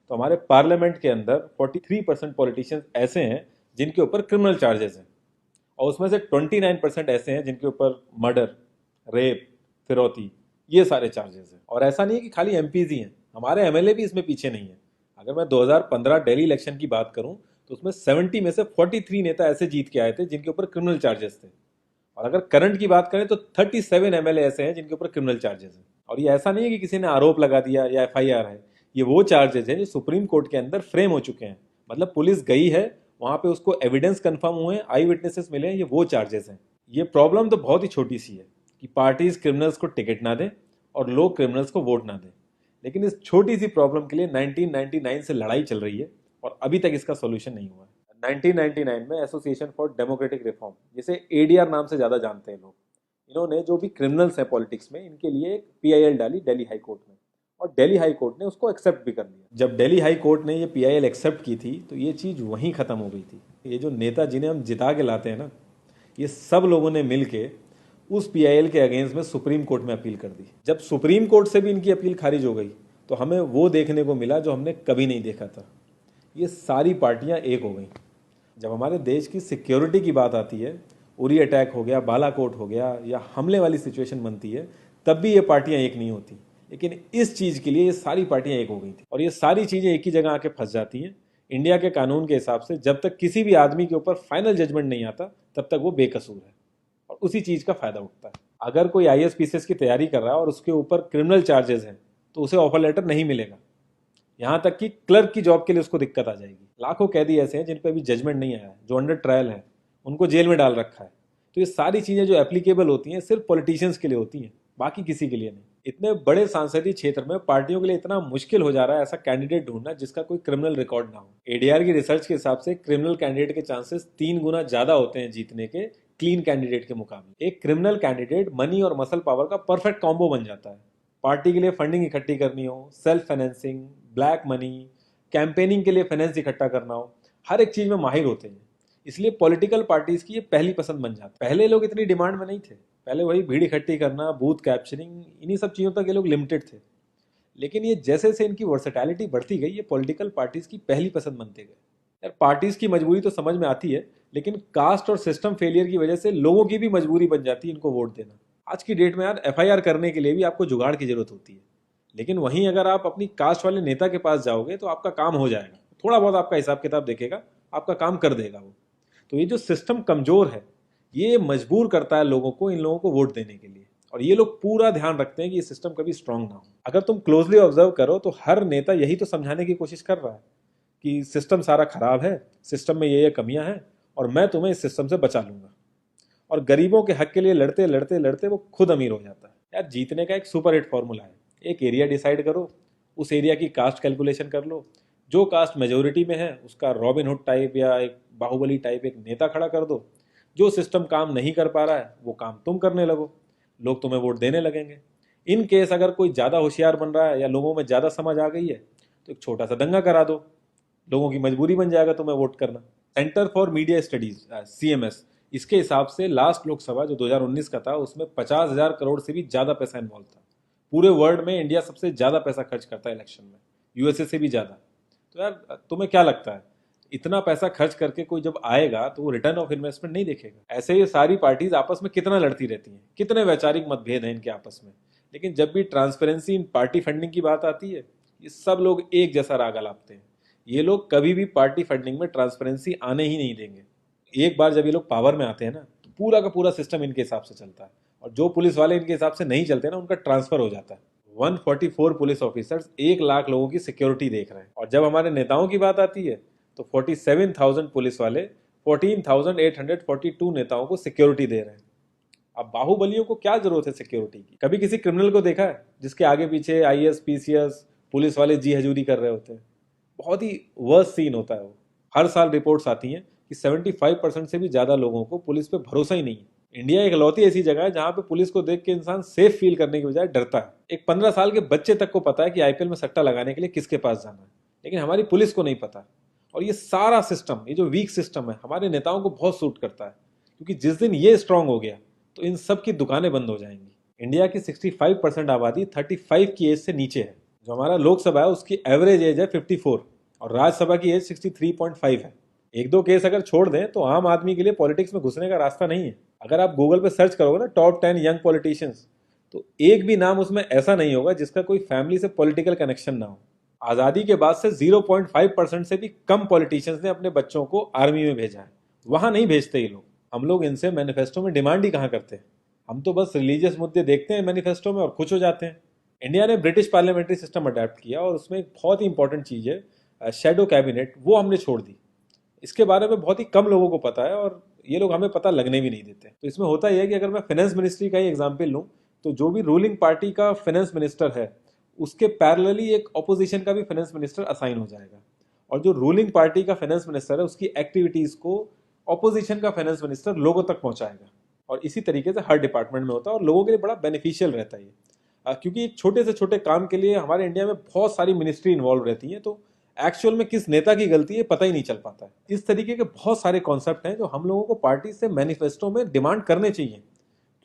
तो हमारे पार्लियामेंट के अंदर 43% पॉलिटिशियंस ऐसे हैं जिनके ऊपर क्रिमिनल चार्जेस हैं, और उसमें से 29% ऐसे हैं जिनके ऊपर मर्डर, रेप, फिरौती, ये सारे चार्जेस हैं। और ऐसा नहीं है कि खाली एमपीज ही हैं, हमारे एमएलए भी इसमें पीछे नहीं है। अगर मैं 2015 दिल्ली इलेक्शन की बात करूं तो उसमें 70 में से 43 नेता ऐसे जीत के आए थे जिनके ऊपर क्रिमिनल चार्जेस थे। और अगर करंट की बात करें तो 37 एमएलए ऐसे हैं जिनके ऊपर क्रिमिनल चार्जेस हैं। और ये ऐसा नहीं है कि किसी ने आरोप लगा दिया या एफआईआर है, ये वो चार्जेस हैं जो सुप्रीम कोर्ट के अंदर फ्रेम हो चुके हैं। मतलब पुलिस गई है वहां पे, उसको एविडेंस कंफर्म हुए हैं, आई विटनेसेस मिले हैं, ये वो चार्जेस हैं। ये प्रॉब्लम तो बहुत ही छोटी सी है कि पार्टीज क्रिमिनल्स को टिकट ना दें और लोग क्रिमिनल्स को वोट ना दें, लेकिन इस छोटी सी प्रॉब्लम के लिए 1999 से लड़ाई चल रही है और अभी तक इसका सोल्यूशन नहीं हुआ है। 1999 में एसोसिएशन फॉर डेमोक्रेटिक रिफॉर्म, जिसे एडीआर नाम से ज्यादा जानते हैं लोग, इन्होंने जो भी क्रिमिनल्स हैं पॉलिटिक्स में, इनके लिए एक पीआईएल डाली दिल्ली हाई कोर्ट में, और दिल्ली हाई कोर्ट ने उसको एक्सेप्ट भी कर लिया। जब दिल्ली हाई कोर्ट ने ये पीआईएल एक्सेप्ट की थी तो ये चीज़ वहीं ख़त्म हो गई थी। ये जो नेता जिन्हें हम जिता के लाते हैं ना, ये सब लोगों ने मिल के उस पीआईएल के अगेंस्ट में सुप्रीम कोर्ट में अपील कर दी। जब सुप्रीम कोर्ट से भी इनकी अपील खारिज हो गई तो हमें वो देखने को मिला जो हमने कभी नहीं देखा था, ये सारी पार्टियां एक हो गई। जब हमारे देश की सिक्योरिटी की बात आती है, उरी अटैक हो गया, बालाकोट हो गया, या हमले वाली सिचुएशन बनती है, तब भी ये पार्टियां एक नहीं होती। लेकिन इस चीज़ के लिए ये सारी पार्टियां एक हो गई थी, और ये सारी चीज़ें एक ही जगह आके फंस जाती हैं। इंडिया के कानून के हिसाब से जब तक किसी भी आदमी के ऊपर फाइनल जजमेंट नहीं आता तब तक वो बेकसूर है, और उसी चीज़ का फायदा उठता है। अगर कोई आईएएस पीसीएस की तैयारी कर रहा है और उसके ऊपर क्रिमिनल चार्जेस हैं तो उसे ऑफर लेटर नहीं मिलेगा। यहाँ तक कि क्लर्क की जॉब के लिए उसको दिक्कत आ जाएगी। लाखों कैदी ऐसे हैं जिन पे अभी जजमेंट नहीं आया है, जो अंडर ट्रायल है, उनको जेल में डाल रखा है। तो ये सारी चीज़ें जो एप्लीकेबल होती हैं सिर्फ पॉलिटिशियंस के लिए होती हैं, बाकी किसी के लिए नहीं। इतने बड़े सांसदीय क्षेत्र में पार्टियों के लिए इतना मुश्किल हो जा रहा है ऐसा कैंडिडेट ढूंढना जिसका कोई क्रिमिनल रिकॉर्ड ना हो। एडीआर की रिसर्च के हिसाब से क्रिमिनल कैंडिडेट के चांसेस 3 गुना ज्यादा होते हैं जीतने के क्लीन कैंडिडेट के मुकाबले। एक क्रिमिनल कैंडिडेट मनी और मसल पावर का परफेक्ट कॉम्बो बन जाता है। पार्टी के लिए फंडिंग इकट्ठी करनी हो, self financing, black money, campaigning के लिए फाइनेंस इकट्ठा करना हो, हर एक चीज में माहिर होते हैं। इसलिए पॉलिटिकल पार्टीज की ये पहली पसंद बन जाती है। पहले लोग इतनी डिमांड में नहीं थे, पहले वही भीड़ इकट्ठी करना, बूथ कैप्चरिंग, इन्हीं सब चीज़ों तक ये लोग लिमिटेड थे। लेकिन ये जैसे से इनकी वर्सेटैलिटी बढ़ती गई, ये पॉलिटिकल पार्टीज की पहली पसंद बनते गए। यार पार्टीज की मजबूरी तो समझ में आती है, लेकिन कास्ट और सिस्टम फेलियर की वजह से लोगों की भी मजबूरी बन जाती है इनको वोट देना। आज की डेट में यार एफआईआर करने के लिए भी आपको जुगाड़ की जरूरत होती है, लेकिन वहीं अगर आप अपनी कास्ट वाले नेता के पास जाओगे तो आपका काम हो जाएगा, थोड़ा बहुत आपका हिसाब किताब देखेगा, आपका काम कर देगा वो। तो ये जो सिस्टम कमजोर है, ये मजबूर करता है लोगों को इन लोगों को वोट देने के लिए, और ये लोग पूरा ध्यान रखते हैं कि ये सिस्टम कभी स्ट्रांग ना हो। अगर तुम क्लोजली ऑब्जर्व करो तो हर नेता यही तो समझाने की कोशिश कर रहा है कि सिस्टम सारा खराब है, सिस्टम में ये कमियां हैं, और मैं तुम्हें इस सिस्टम से बचा लूंगा। और गरीबों के हक के लिए लड़ते लड़ते लड़ते वो खुद अमीर हो जाता है। यार जीतने का एक सुपर हिट फॉर्मूला है, एक एरिया डिसाइड करो, उस एरिया की कास्ट कैलकुलेशन कर लो, जो कास्ट मेजोरिटी में है उसका रॉबिन हुड टाइप या एक बाहुबली टाइप एक नेता खड़ा कर दो। जो सिस्टम काम नहीं कर पा रहा है वो काम तुम करने लगो, लोग तुम्हें वोट देने लगेंगे। इन केस अगर कोई ज़्यादा होशियार बन रहा है या लोगों में ज़्यादा समझ आ गई है तो एक छोटा सा दंगा करा दो, लोगों की मजबूरी बन जाएगा तुम्हें वोट करना। Centre for media studies CMS, इसके हिसाब से लास्ट लोकसभा जो 2019 का था उसमें 50,000 करोड़ से भी ज़्यादा पैसा इन्वॉल्व था। पूरे वर्ल्ड में इंडिया सबसे ज़्यादा पैसा खर्च करता है इलेक्शन में, यूएसए से भी ज़्यादा। तो यार तुम्हें क्या लगता है, इतना पैसा खर्च करके कोई जब आएगा तो वो रिटर्न ऑफ इन्वेस्टमेंट नहीं देखेगा? ऐसे ये सारी पार्टीज आपस में कितना लड़ती रहती हैं, कितने वैचारिक मतभेद हैं इनके आपस में, लेकिन जब भी ट्रांसपेरेंसी इन पार्टी फंडिंग की बात आती है ये सब लोग एक जैसा राग अलापते हैं। ये लोग कभी भी पार्टी फंडिंग में ट्रांसपेरेंसी आने ही नहीं देंगे। एक बार जब ये लोग पावर में आते हैं ना तो पूरा का पूरा सिस्टम इनके हिसाब से चलता है, और जो पुलिस वाले इनके हिसाब से नहीं चलते ना उनका ट्रांसफर हो जाता है। 144 पुलिस ऑफिसर्स 1 लाख लोगों की सिक्योरिटी देख रहे हैं, और जब हमारे नेताओं की बात आती है तो 47,000 पुलिस वाले 14,842 नेताओं को सिक्योरिटी दे रहे हैं। अब बाहुबलियों को क्या जरूरत है सिक्योरिटी की? कभी किसी क्रिमिनल को देखा है जिसके आगे पीछे आईएएस पीसीएस पुलिस वाले जी हजूरी कर रहे होते हैं? बहुत ही वर्स्ट सीन होता है वो। हर साल रिपोर्ट्स आती हैं कि 75% से भी ज्यादा लोगों को पुलिस पे भरोसा ही नहीं है। इंडिया एक लौती ऐसी जगह है जहां पे पुलिस को देख के इंसान सेफ फील करने की बजाय डरता है। एक 15 साल के बच्चे तक को पता है कि आईपीएल में सट्टा लगाने के लिए किसके पास जाना है, लेकिन हमारी पुलिस को नहीं पता। और ये सारा सिस्टम, ये जो वीक सिस्टम है, हमारे नेताओं को बहुत सूट करता है, क्योंकि जिस दिन ये स्ट्रांग हो गया तो इन सब की दुकानें बंद हो जाएंगी। इंडिया की 65% आबादी 35 की एज से नीचे है, जो हमारा लोकसभा है उसकी एवरेज एज है 54 और राज्यसभा की एज 63.5 है। एक दो केस अगर छोड़ दें तो आम आदमी के लिए पॉलिटिक्स में घुसने का रास्ता नहीं है। अगर आप गूगल पे सर्च करोगे ना टॉप 10 यंग पॉलिटिशियंस, तो एक भी नाम उसमें ऐसा नहीं होगा जिसका कोई फैमिली से पॉलिटिकल कनेक्शन ना हो। आज़ादी के बाद से 0.5% से भी कम पॉलिटिशियंस ने अपने बच्चों को आर्मी में भेजा है। वहां नहीं भेजते ये लोग। हम लोग इनसे मैनिफेस्टो में डिमांड ही कहाँ करते हैं। हम तो बस रिलीजियस मुद्दे देखते हैं मैनिफेस्टो में और खुश हो जाते हैं। इंडिया ने ब्रिटिश पार्लियामेंट्री सिस्टम अडेप्ट किया और उसमें एक बहुत ही इंपॉर्टेंट चीज़ है शेडो कैबिनेट, वो हमने छोड़ दी। इसके बारे में बहुत ही कम लोगों को पता है और ये लोग हमें पता लगने भी नहीं देते। तो इसमें होता यह है कि अगर मैं फाइनेंस मिनिस्ट्री का ही एग्जाम्पल लूँ तो जो भी रूलिंग पार्टी का फाइनेंस मिनिस्टर है उसके पैरेलली एक ऑपोजिशन का भी फाइनेंस मिनिस्टर असाइन हो जाएगा और जो रूलिंग पार्टी का फाइनेंस मिनिस्टर है उसकी एक्टिविटीज को ऑपोजिशन का फाइनेंस मिनिस्टर लोगों तक पहुंचाएगा। और इसी तरीके से हर डिपार्टमेंट में होता है और लोगों के लिए बड़ा बेनिफिशियल रहता है ये। क्योंकि छोटे से छोटे काम के लिए हमारे इंडिया में बहुत सारी मिनिस्ट्री इन्वॉल्व रहती हैं, तो एक्चुअल में किस नेता की गलती है पता ही नहीं चल पाता है। इस तरीके के बहुत सारे कॉन्सेप्ट हैं जो हम लोगों को पार्टी से मैनिफेस्टो में डिमांड करने चाहिए,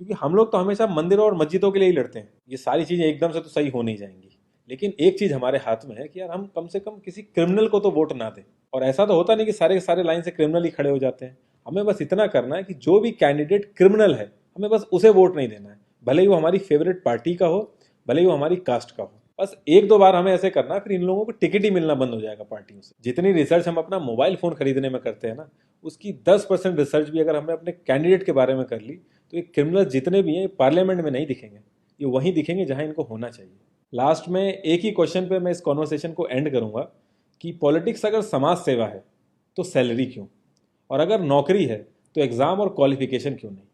क्योंकि हम लोग तो हमेशा मंदिरों और मस्जिदों के लिए ही लड़ते हैं। ये सारी चीजें एकदम से तो सही हो नहीं जाएंगी, लेकिन एक चीज हमारे हाथ में है कि यार हम कम से कम किसी क्रिमिनल को तो वोट ना दें। और ऐसा तो होता नहीं कि सारे के सारे लाइन से क्रिमिनल ही खड़े हो जाते हैं। हमें बस इतना करना है कि जो भी कैंडिडेट क्रिमिनल है हमें बस उसे वोट नहीं देना है, भले ही वो हमारी फेवरेट पार्टी का हो, भले ही वो हमारी कास्ट का हो। बस एक दो बार हमें ऐसे करना, फिर इन लोगों को टिकट ही मिलना बंद हो जाएगा पार्टियों से। जितनी रिसर्च हम अपना मोबाइल फोन खरीदने में करते हैं ना, उसकी 10% रिसर्च भी अगर हमने अपने कैंडिडेट के बारे में कर ली तो ये क्रिमिनल जितने भी हैं पार्लियामेंट में नहीं दिखेंगे, ये वहीं दिखेंगे जहां इनको होना चाहिए। लास्ट में एक ही क्वेश्चन पे मैं इस कॉन्वर्सेशन को एंड करूंगा कि पॉलिटिक्स अगर समाज सेवा है तो सैलरी क्यों, और अगर नौकरी है तो एग्जाम और क्वालिफिकेशन क्यों नहीं।